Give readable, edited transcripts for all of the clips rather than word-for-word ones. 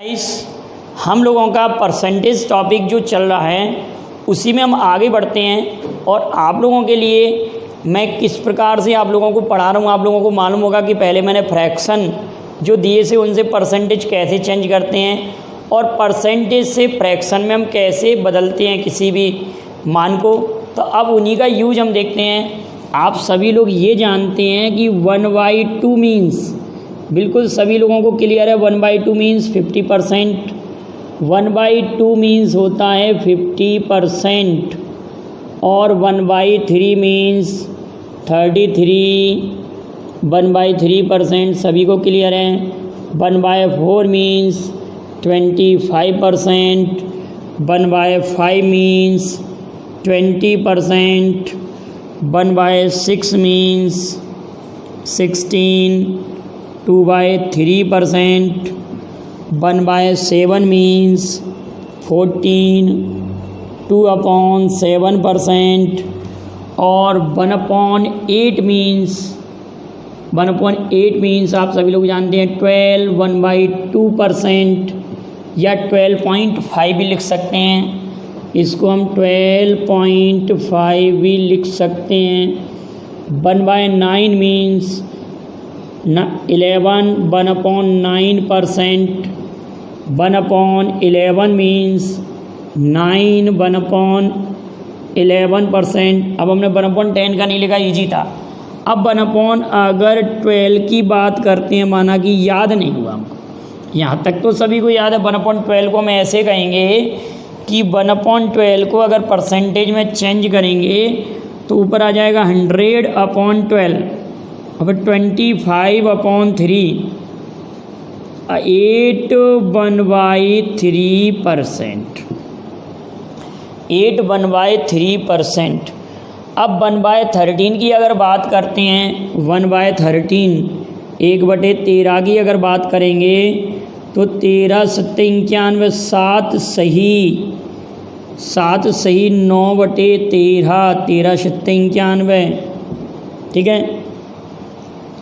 इस हम लोगों का परसेंटेज टॉपिक जो चल रहा है उसी में हम आगे बढ़ते हैं। और आप लोगों के लिए मैं किस प्रकार से आप लोगों को पढ़ा रहा हूँ, आप लोगों को मालूम होगा कि पहले मैंने फ्रैक्शन जो दिए से उनसे परसेंटेज कैसे चेंज करते हैं और परसेंटेज से फ्रैक्शन में हम कैसे बदलते हैं किसी भी मान को। तो अब उन्हीं का यूज हम देखते हैं। आप सभी लोग ये जानते हैं कि 1/2 मीन्स, बिल्कुल सभी लोगों को क्लियर है 1/2 मीन्स 50%। 1/2 मीन्स होता है 50% और 1/3 मीन्स 33। 1/3% सभी को क्लियर है। 1/4 मीन्स 25%। 1/5 मीन्स 20%। 1/6 मीन्स 16। 2/3%। 1/7 मीन्स 14। 2/7% और 1/8 मीन्स आप सभी लोग जानते हैं 12। 1/2% या 12.5 भी लिख सकते हैं, इसको हम 12.5 भी लिख सकते हैं। 1/9 मीन्स 11। 1/9%। 1/11 मीन्स 9। 1/11%। अब हमने 1/10 का नहीं लिखा, ईजी था। अब 1/, 12 की बात करते हैं, माना कि याद नहीं हुआ हमको, यहाँ तक तो सभी को याद है। 1/12 को हम ऐसे कहेंगे कि 1/12 को अगर परसेंटेज में चेंज करेंगे तो ऊपर आ जाएगा 100/12। अब 25/3 8 1/3%। 8 1/3%। अब 1/13 की अगर बात करते हैं, 1/13 1/13 की अगर बात करेंगे तो 13 7 91 7 सही 9/13 13 7 91। ठीक है,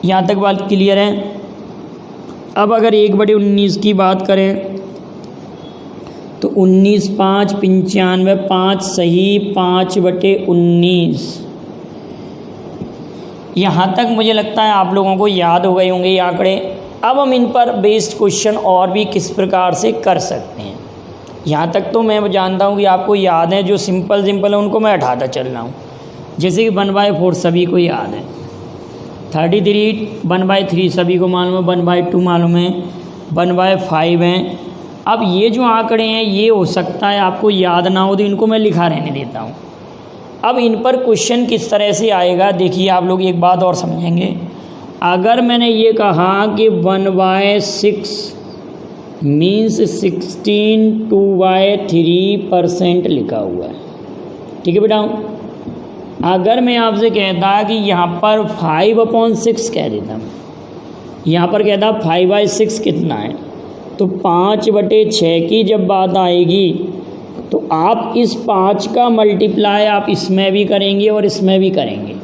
यहाँ तक बात क्लियर है। अब अगर 1/19 की बात करें तो 19 5 95 5 सही 5/19। यहाँ तक मुझे लगता है आप लोगों को याद हो गए होंगे ये आंकड़े। अब हम इन पर बेस्ड क्वेश्चन और भी किस प्रकार से कर सकते हैं, यहाँ तक तो मैं जानता हूँ कि आपको याद है। जो सिंपल है उनको मैं हटाता चल रहा हूँ, जैसे कि 1/4 सभी को याद है। 33 1/3 सभी को मालूम है। 1/2 मालूम है। 1/5 है। अब ये जो आंकड़े हैं ये हो सकता है आपको याद ना हो, तो इनको मैं लिखा रहने देता हूँ। अब इन पर क्वेश्चन किस तरह से आएगा, देखिए आप लोग एक बात और समझेंगे। अगर मैंने ये कहा कि 1/6 मीन्स 16 2/3% लिखा हुआ है, ठीक है बेटा। अगर मैं आपसे कहता कि यहाँ पर 5/6 कह देता, यहाँ पर कहता 5/6 कितना है, तो 5/6 की जब बात आएगी तो आप इस 5 का मल्टीप्लाई आप इसमें भी करेंगे और इसमें भी करेंगे,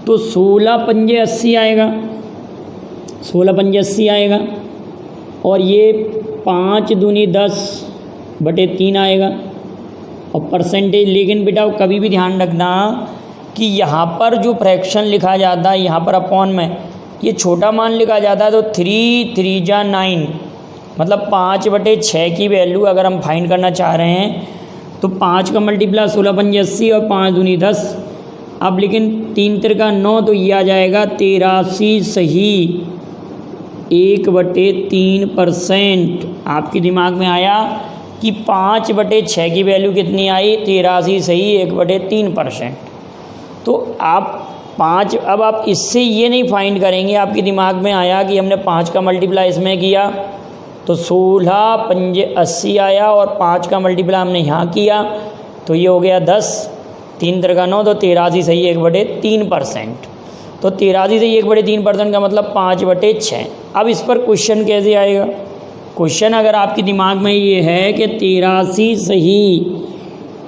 तो 16 पंजे 80 आएगा। 16 पंजे 80 आएगा और ये 5 दूनी 10/3 आएगा और परसेंटेज। लेकिन बेटा कभी भी ध्यान रखना कि यहाँ पर जो फ्रैक्शन लिखा जाता है, यहाँ पर अपॉन में ये छोटा मान लिखा जाता है, तो 3 3 जा 9 मतलब 5/6 की वैल्यू अगर हम फाइंड करना चाह रहे हैं तो 5 का मल्टीप्लाई 16 पंजे 80 और 5 दूनी 10। अब लेकिन 3 3 9, तो ये आ जाएगा 83 सही 1/3%। आपके दिमाग में आया कि 5/6 की वैल्यू कितनी आई, 83 सही 1/3%। तो आप 5, अब आप इससे ये नहीं फाइंड करेंगे, आपके दिमाग में आया कि हमने 5 का मल्टीप्लाई इसमें किया तो 16 पंजे 80 आया और 5 का मल्टीप्लाई हमने यहाँ किया तो ये हो गया 10। 3 3 9, तो 83 सही 1/3%। तो 83 सही 1/3% का मतलब 5/6। अब इस पर क्वेश्चन कैसे आएगा? क्वेश्चन अगर आपके दिमाग में ये है कि 83 सही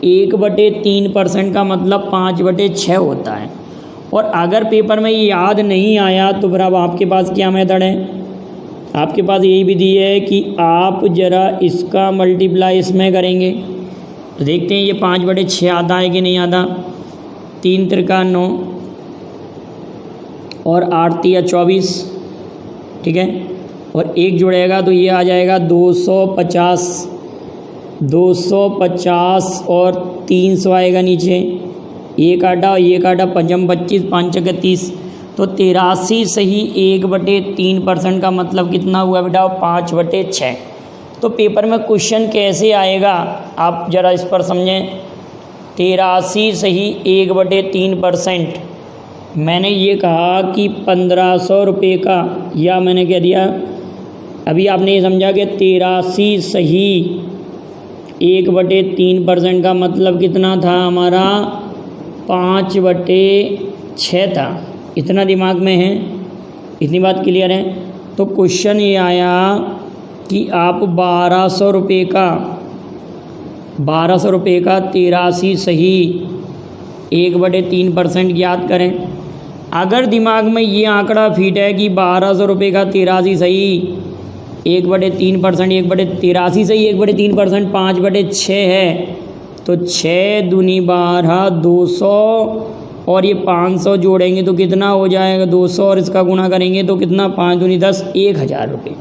1/3% का मतलब 5/6 होता है, और अगर पेपर में ये याद नहीं आया तो फिर अब आपके पास क्या मेथड है, आपके पास यही विधि है कि आप ज़रा इसका मल्टीप्लाई इसमें करेंगे तो देखते हैं ये 5/6 आता है कि नहीं आता। 3 त्रिका 9 और 8 तिया 24, ठीक है, और 1 जुड़ेगा तो ये आ जाएगा 250 और 300 आएगा नीचे। 1 आटा और 1 आटा 5 25 5 30, तो 83 सही 1/3% का मतलब कितना हुआ बेटा? 5/6। तो पेपर में क्वेश्चन कैसे आएगा आप ज़रा इस पर समझें। 83 सही 1/3%, मैंने ये कहा कि 1500 रुपये का, या मैंने कह दिया अभी आपने ये समझा कि 83 सही 1/3% का मतलब कितना था हमारा? 5/6 था। इतना दिमाग में है, इतनी बात क्लियर है। तो क्वेश्चन ये आया कि आप 1200 रुपये का 83 सही 1/3% ज्ञात करें। अगर दिमाग में ये आंकड़ा फिट है कि 1200 रुपये का 83 सही 1/3%, 1/83 सही 1/3% 5/6 है, तो 6 दूनी 12 200 और ये 500 जोड़ेंगे तो कितना हो जाएगा? 200 और इसका गुणा करेंगे तो कितना? 5 दूनी 10, 1000 रुपये।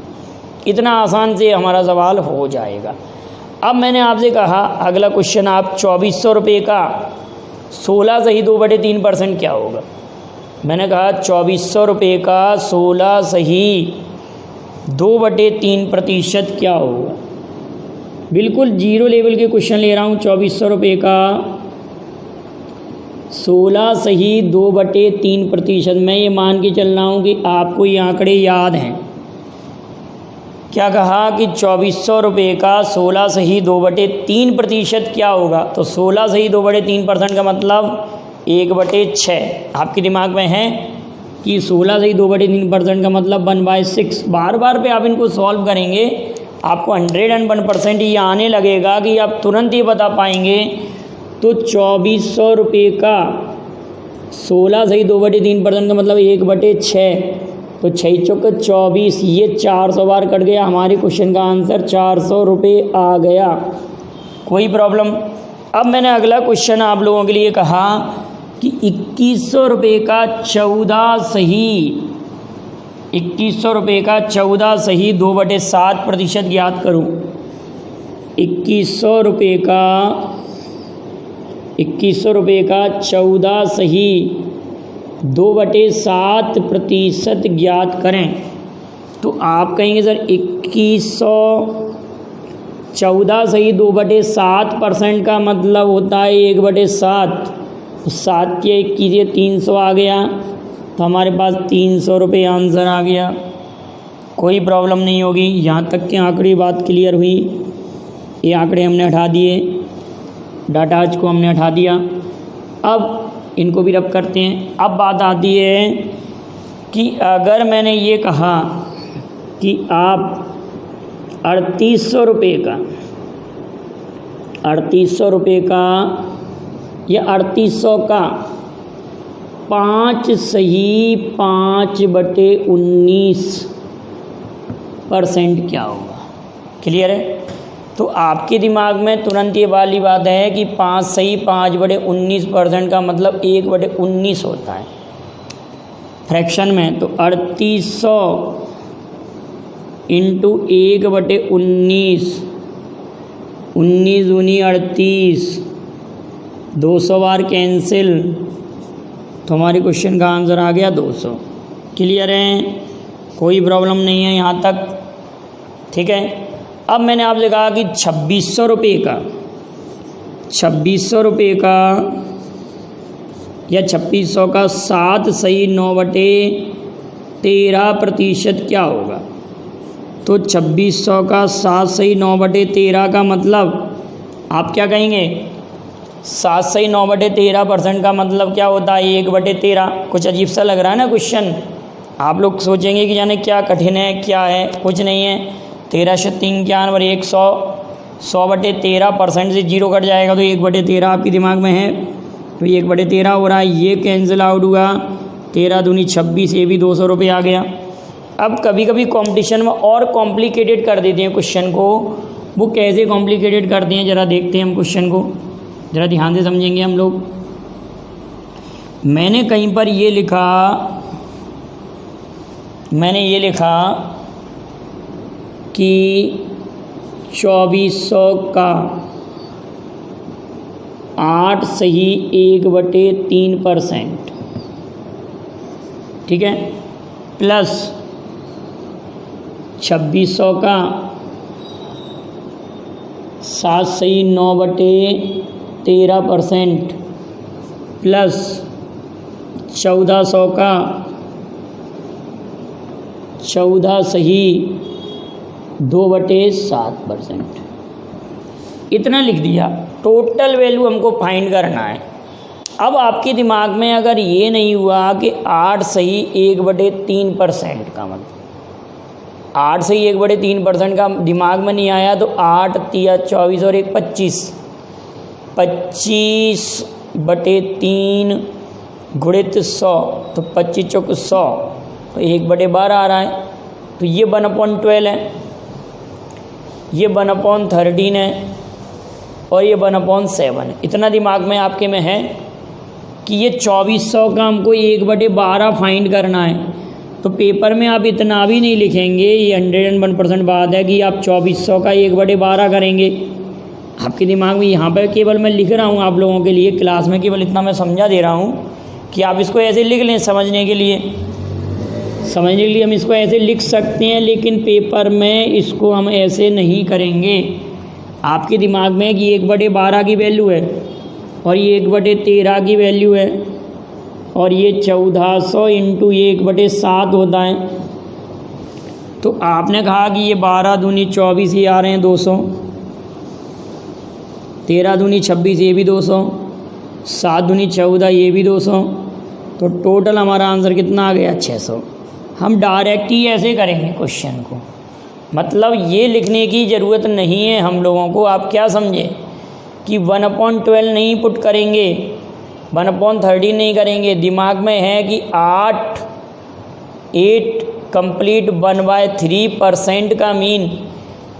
इतना आसान से हमारा सवाल हो जाएगा। अब मैंने आपसे कहा अगला क्वेश्चन आप 2400 रुपये का 16 सही 2/3% क्या होगा? मैंने कहा 2400 रुपये का 16 सही 2/3% क्या होगा? बिल्कुल जीरो लेवल के क्वेश्चन ले रहा हूँ। 2400 रुपये का 16 सही 2/3%। मैं ये मान के चल रहा हूँ कि आपको ये आंकड़े याद हैं। क्या कहा कि 2400 रुपये का 16 सही 2/3% क्या होगा? तो 16 सही 2/3% का मतलब 1/6। आपके दिमाग में है कि 16 सही 2/3% का मतलब 1/6। बार बार पे आप इनको सॉल्व करेंगे, आपको 101% ये आने लगेगा कि आप तुरंत ये बता पाएंगे। तो 2400 रुपये का 16 सही 2/3% का मतलब 1/6, तो 6 चौके 24, ये 400 बार कट गया। हमारे क्वेश्चन का आंसर 400 रुपये आ गया। कोई प्रॉब्लम? अब मैंने अगला क्वेश्चन आप लोगों के लिए कहा कि 2100 रुपये का 14 सही 2100 रुपये का 14 सही 2/7% ज्ञात करूँ। 2100 रुपये का 14 सही 2/7% ज्ञात करें। तो आप कहेंगे सर 2114 सही 2/7% का मतलब होता है 1/7। 7 के 21 300 आ गया, तो हमारे पास 300 रुपये आंसर आ गया। कोई प्रॉब्लम नहीं होगी। यहाँ तक के आंकड़े बात क्लियर हुई। ये आंकड़े हमने हटा दिए, डाटाज को हमने हटा दिया। अब इनको भी रब करते हैं। अब बात आती है कि अगर मैंने ये कहा कि आप 3800 रुपये का 3800 का 5 सही 5/19% क्या होगा? क्लियर है? तो आपके दिमाग में तुरंत ये वाली बात है कि 5 सही 5/19% का मतलब 1/19 होता है फ्रैक्शन में। तो 3800 इंटू 1/19, 19 दूनी 38, 200 बार कैंसिल, तो हमारे क्वेश्चन का आंसर आ गया 200। क्लियर है? कोई प्रॉब्लम नहीं है यहाँ तक, ठीक है। अब मैंने आपसे कहा कि 2600 रुपये का 2600 का 7 सही 9/13% क्या होगा? तो 2600 का 7 सही 9/13 का मतलब आप क्या कहेंगे? 7 सही 9/13% का मतलब क्या होता है? 1/13। कुछ अजीब सा लग रहा है ना क्वेश्चन। आप लोग सोचेंगे कि जाने क्या कठिन है, क्या है। कुछ नहीं है। 13 से 3 क्या नंबर 100, 100/13% से 0 कट जाएगा तो 1/13 आपके दिमाग में है। तो 1/13 हो रहा है, ये कैंसिल आउट हुआ। 13 दूनी 26, ये भी 200 रुपये आ गया। अब कभी कभी कंपटीशन में और कॉम्प्लिकेटेड कर देते हैं क्वेश्चन को। वो कैसे कॉम्प्लिकेटेड करते हैं ज़रा देखते हैं हम क्वेश्चन को, ज़रा ध्यान से समझेंगे हम लोग। मैंने कहीं पर ये लिखा कि 2400 का 8 सही 1/3%, ठीक है, प्लस 2600 का 7 सही 9/13%, प्लस 1400 का 14 सही 2/7%। इतना लिख दिया। टोटल वैल्यू हमको फाइंड करना है। अब आपके दिमाग में अगर ये नहीं हुआ कि 8 सही 1/3% का मतलब 8 सही 1/3% का दिमाग में नहीं आया तो 8 तिया 24 और 1 25, 25/3 गुणित 100 तो 25 चौक 100 तो 1/12 आ रहा है। तो ये 1/12 है, ये 1/13 है और ये 1/7 है। इतना दिमाग में आपके में है कि ये 2400 का हमको 1/12 फाइंड करना है। तो पेपर में आप इतना भी नहीं लिखेंगे, ये 101% बात है कि आप 2400 का 1/12 करेंगे। आपके दिमाग में यहाँ पर केवल मैं लिख रहा हूँ आप लोगों के लिए, क्लास में केवल इतना मैं समझा दे रहा हूँ कि आप इसको ऐसे लिख लें। समझने के लिए हम इसको ऐसे लिख सकते हैं, लेकिन पेपर में इसको हम ऐसे नहीं करेंगे। आपके दिमाग में कि 1/12 की वैल्यू है और ये 1/13 की वैल्यू है और ये 1400 इंटू 1/7 होता है। तो आपने कहा कि ये 12 दूनी 24 ये आ रहे हैं 200, 13 दूनी 26 ये भी 200, 7 दूनी 14 ये भी 200। तो टोटल हमारा आंसर कितना आ गया 600। हम डायरेक्ट ही ऐसे करेंगे क्वेश्चन को, मतलब ये लिखने की ज़रूरत नहीं है हम लोगों को। आप क्या समझे कि 1/12 नहीं पुट करेंगे, 1/13 नहीं करेंगे। दिमाग में है कि 8 कंप्लीट 1/3% का मीन,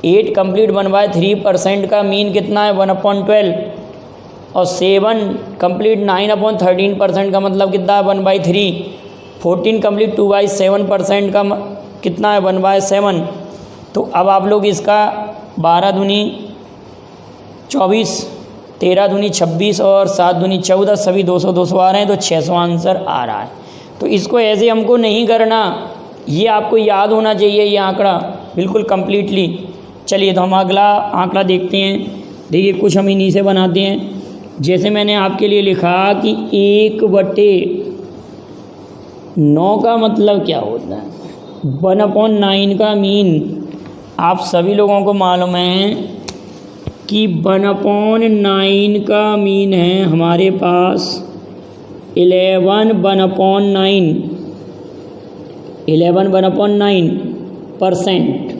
8 कंप्लीट 1/3% का मीन कितना है 1/12 और 7 कंप्लीट 9/13% का मतलब कितना है 1/3, 14 कंप्लीट 2/7% का कितना है 1/7। तो अब आप लोग इसका 12 दूनी 24, 13 दूनी 26 और 7 दूनी 14 सभी 200 आ रहे हैं, तो 600 आंसर आ रहा है। तो इसको ऐसे हमको नहीं करना, ये आपको याद होना चाहिए ये आंकड़ा बिल्कुल कम्प्लीटली। चलिए तो हम अगला आंकड़ा देखते हैं। देखिए कुछ हम इन्हीं से बनाते हैं। जैसे मैंने आपके लिए लिखा कि 1/9 का मतलब क्या होता है 1/9 का मीन। आप सभी लोगों को मालूम है कि 1/9 का मीन है हमारे पास 11/9%।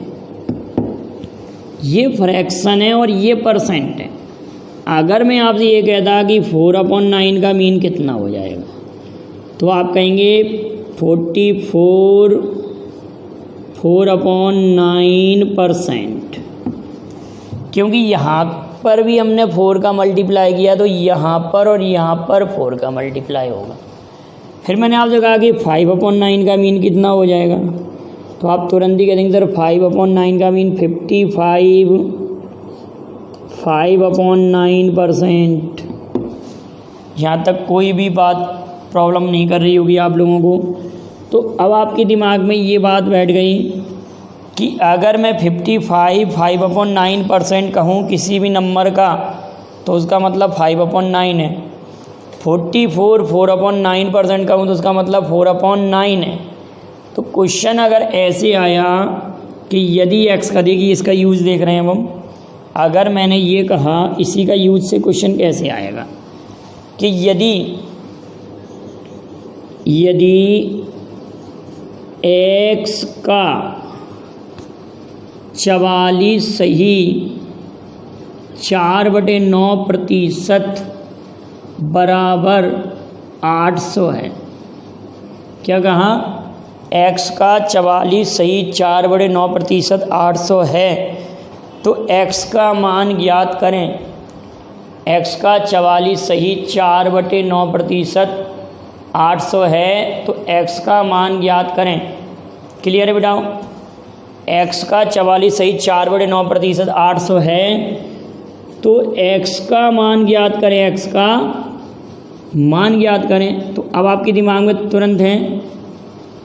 ये फ्रैक्शन है और ये परसेंट है। अगर मैं आपसे ये कहता कि 4/9 का मीन कितना हो जाएगा, तो आप कहेंगे 4/9%, क्योंकि यहाँ पर भी हमने 4 का मल्टीप्लाई किया तो यहाँ पर और यहाँ पर 4 का मल्टीप्लाई होगा। फिर मैंने आपसे कहा कि 5/9 का मीन कितना हो जाएगा, तो आप तुरंत ही कह देंगे सर 5/9 का मीन 5/9%। यहाँ तक कोई भी बात प्रॉब्लम नहीं कर रही होगी आप लोगों को। तो अब आपके दिमाग में ये बात बैठ गई कि अगर मैं 5/9% कहूँ किसी भी नंबर का, तो उसका मतलब 5/9 है। 44 4/9% कहूँ तो उसका मतलब 4/9 है। तो क्वेश्चन अगर ऐसे आया कि यदि x का, देखिए इसका यूज़ देख रहे हैं हम। अगर मैंने ये कहा, इसी का यूज़ से क्वेश्चन कैसे आएगा कि यदि x का 44 सही 4/9% बराबर 800 है। क्या कहा x का 44 सही 4/9% 800 है, तो x का मान ज्ञात करें। x का 44 सही 4/9% 800 है, तो x का मान ज्ञात करें। क्लियर है बेटा? x का 44 सही 4/9% 800 है, तो x का मान ज्ञात करें। x का मान ज्ञात करें। तो अब आपके दिमाग में तुरंत है,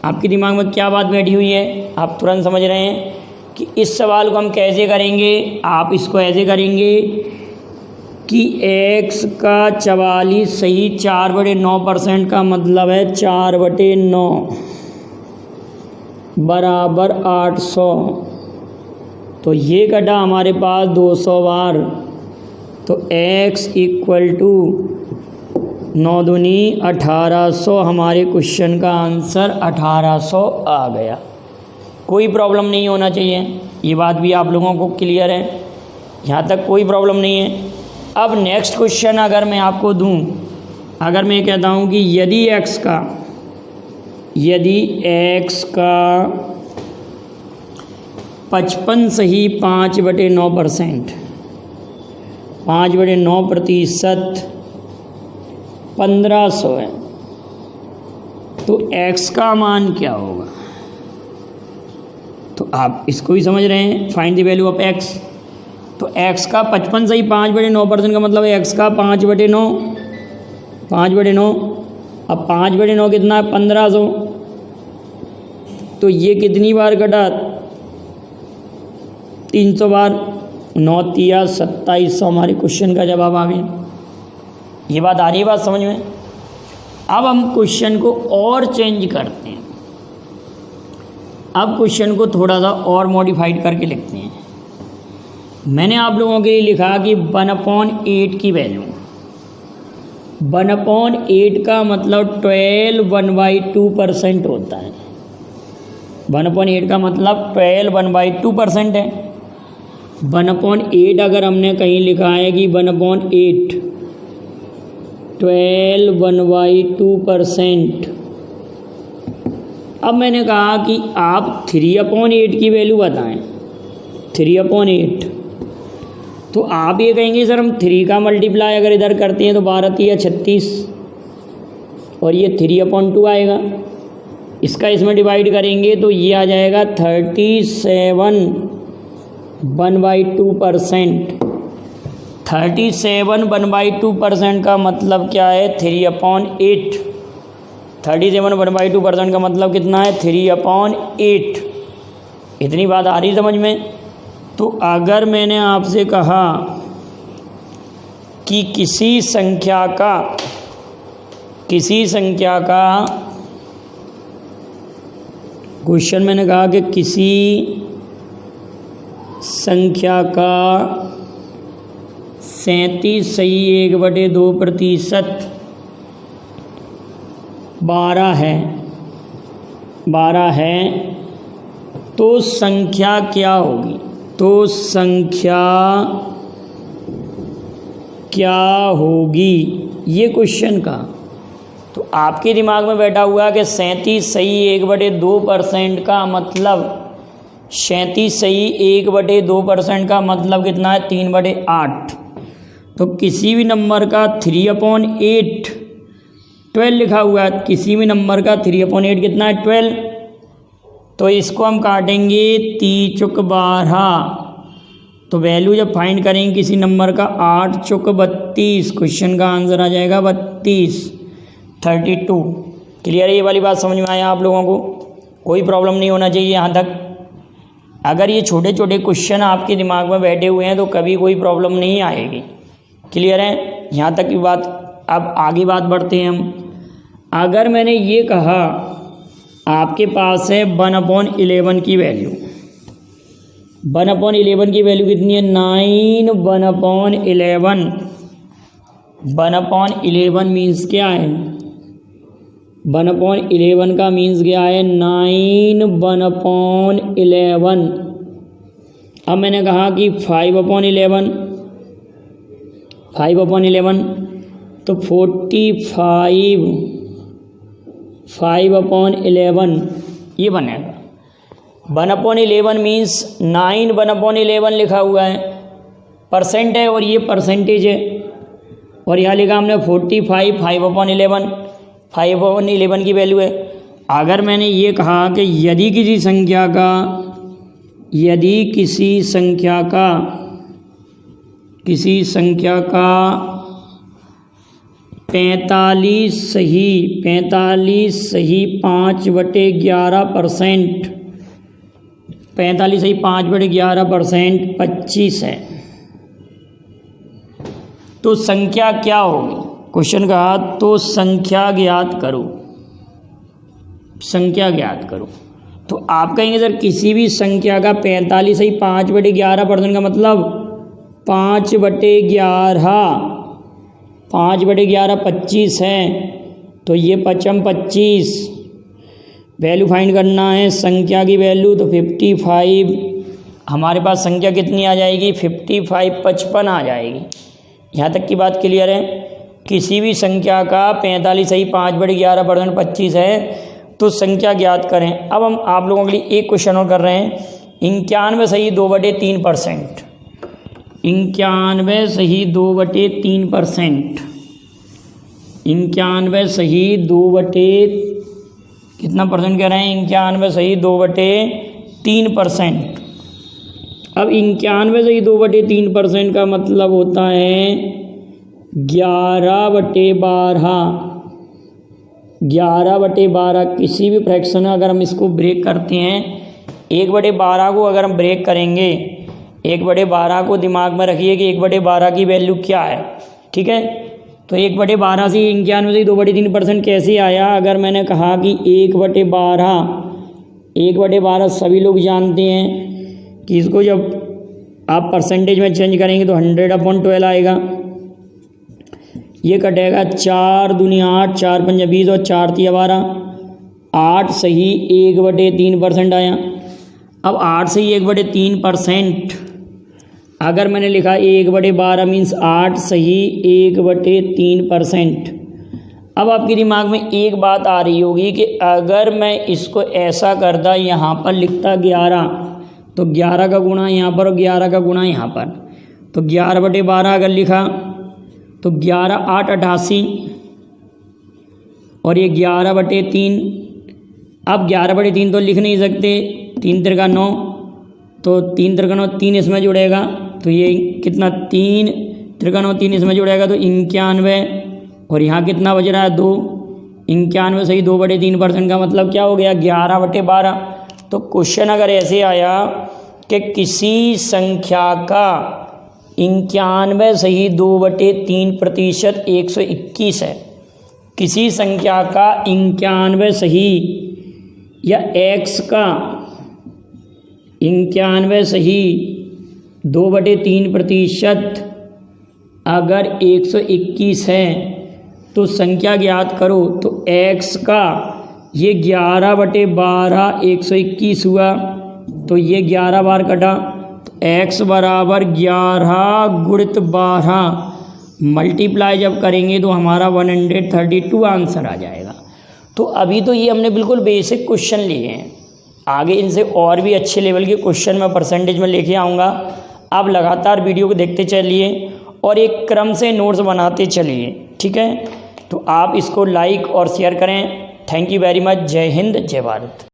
आपके दिमाग में क्या बात बैठी हुई है, आप तुरंत समझ रहे हैं कि इस सवाल को हम कैसे करेंगे। आप इसको ऐसे करेंगे कि x का 44 सही 4/9% का मतलब है 4/9 बराबर 800। तो ये कटा हमारे पास 200 बार, तो x इक्वल टू 9 दूनी 1800। हमारे क्वेश्चन का आंसर 1800 आ गया। कोई प्रॉब्लम नहीं होना चाहिए, ये बात भी आप लोगों को क्लियर है, यहाँ तक कोई प्रॉब्लम नहीं है। अब नेक्स्ट क्वेश्चन अगर मैं आपको दूं, अगर मैं कहता हूं कि यदि x का 55 सही 5/9%, 5/9% 1500 है, तो x का मान क्या होगा। तो आप इसको भी समझ रहे हैं, find the value of x। तो x का 55 सही 5/9% का मतलब है x का 5/9, 5/9। अब 5/9 कितना है 1500, तो ये कितनी बार कटा 300 बार, 9 तिया 2700। हमारे क्वेश्चन का जवाब आ गया। ये बात आ रही है, बात समझ में। अब हम क्वेश्चन को और चेंज करते हैं, अब क्वेश्चन को थोड़ा सा और मॉडिफाइड करके लिखते हैं। मैंने आप लोगों के लिए लिखा कि 1/8 की वैल्यू, 1/8 का मतलब 12 1/2% होता है। 1/8 का मतलब 12 1/2% है। 1/8 अगर हमने कहीं लिखा है कि 1/8 12 1/2%। अब मैंने कहा कि आप 3/8 की वैल्यू बताएं, 3/8। तो आप ये कहेंगे सर हम 3 का मल्टीप्लाई अगर इधर करते हैं तो 12 तिया 36, और ये 3/2 आएगा। इसका इसमें डिवाइड करेंगे तो ये आ जाएगा 37 1/2%। 37 1/2% का मतलब क्या है 3/8। 37 1/2% का मतलब कितना है 3/8। इतनी बात आ रही समझ में। तो अगर मैंने आपसे कहा कि किसी संख्या का क्वेश्चन, मैंने कहा कि किसी संख्या का 37 सही 1/2% 12 है, तो संख्या क्या होगी, तो संख्या क्या होगी ये क्वेश्चन का। तो आपके दिमाग में बैठा हुआ कि 37 सही 1/2% का मतलब, 37 सही 1/2% का मतलब कितना है 3/8। तो किसी भी नंबर का 3/8 12 लिखा हुआ है, किसी भी नंबर का 3/8 कितना है 12। तो इसको हम काटेंगे 3 चुक 12, तो वैल्यू जब फाइंड करेंगे किसी नंबर का 8 चुक 32, क्वेश्चन का आंसर आ जाएगा 32 32। क्लियर है, ये वाली बात समझ में आया आप लोगों को। कोई प्रॉब्लम नहीं होना चाहिए यहाँ तक। अगर ये छोटे छोटे क्वेश्चन आपके दिमाग में बैठे हुए हैं तो कभी कोई प्रॉब्लम नहीं आएगी। क्लियर है, यहाँ तक की बात। अब आगे बात बढ़ते हैं हम। अगर मैंने ये कहा आपके पास है 1/11 की वैल्यू, 1/11 की वैल्यू कितनी है 9 1/11। 1/11 मीन्स क्या है, 1/11 का मीन्स क्या है 9 1/11। अब मैंने कहा कि 5/11, 5/11 तो 45 5/11 ये बनेगा। 1/11 मीन्स 9 1/11 लिखा हुआ है, परसेंट है और ये परसेंटेज है। और यहाँ लिखा हमने 45 5/11, 5/11 की वैल्यू है। अगर मैंने ये कहा कि यदि किसी संख्या का 45 सही 5/11%, 45 सही 5/11% 25 है, तो संख्या क्या होगी? क्वेश्चन कहा तो संख्या ज्ञात करो। तो आप कहेंगे सर किसी भी संख्या का 45 सही 5/11% का मतलब 5/11 25 है, तो ये 25 वैल्यू फाइंड करना है संख्या की वैल्यू। तो 55 हमारे पास संख्या कितनी आ जाएगी? 55 55 आ जाएगी। यहाँ तक की बात क्लियर है? किसी भी संख्या का 45 सही 5/11% 25 है, तो संख्या ज्ञात करें। अब हम आप लोगों के लिए एक क्वेश्चन और कर रहे हैं। 91 सही 2/3%, 91 सही 2/3%, 91 सही 2 कितना परसेंट कह रहे हैं? 91 सही 2/3%। अब 91 सही 2/3% का मतलब होता है 11/12। 11/12 किसी भी फ्रैक्शन में अगर हम इसको ब्रेक करते हैं, 1/12 को अगर हम ब्रेक करेंगे, 1/12 को दिमाग में रखिए कि 1/12 की वैल्यू क्या है, ठीक है। तो 1/12 से 91 से 2/3% कैसे आया? अगर मैंने कहा कि 1/12 सभी लोग जानते हैं कि इसको जब आप परसेंटेज में चेंज करेंगे तो 100/12 आएगा। ये कटेगा 4 दूनी 8, 4 पंजा 20 और 4 तिया 12, 8 सही 1/3% आया। अब 8 सही 1/3%, अगर मैंने लिखा 1/12 मीन्स 8 सही 1/3%। अब आपके दिमाग में एक बात आ रही होगी कि अगर मैं इसको ऐसा करता, यहाँ पर लिखता 11, तो 11 का गुणा यहाँ पर और 11 का गुणा यहाँ पर, तो 11/12 अगर लिखा तो 11 8 88 और ये 11/3। अब 11/3 तो लिख नहीं सकते, 3 3 9, तो 3 3 9 3 इसमें जुड़ेगा, तो ये कितना 3 3 9 3 इसमें जुड़ेगा, तो 91। और यहाँ कितना बज रहा है 2, 91 सही 2/3% का मतलब क्या हो गया 11/12। तो क्वेश्चन अगर ऐसे आया कि किसी संख्या का 91 सही 2/3% 121 है, किसी संख्या का 91 सही या x का 91 सही 2/3% अगर 121 है तो संख्या ज्ञात करो। तो x का ये 11/12 121 हुआ, तो ये 11 बार कटा, तो x बराबर 11 गुणित 12 मल्टीप्लाई जब करेंगे तो हमारा 132 आंसर आ जाएगा। तो अभी तो ये हमने बिल्कुल बेसिक क्वेश्चन लिए हैं, आगे इनसे और भी अच्छे लेवल के क्वेश्चन मैं परसेंटेज में लेके आऊँगा। आप लगातार वीडियो को देखते चलिए और एक क्रम से नोट्स बनाते चलिए, ठीक है। तो आप इसको लाइक और शेयर करें। Thank you very much. जय हिंद, जय भारत।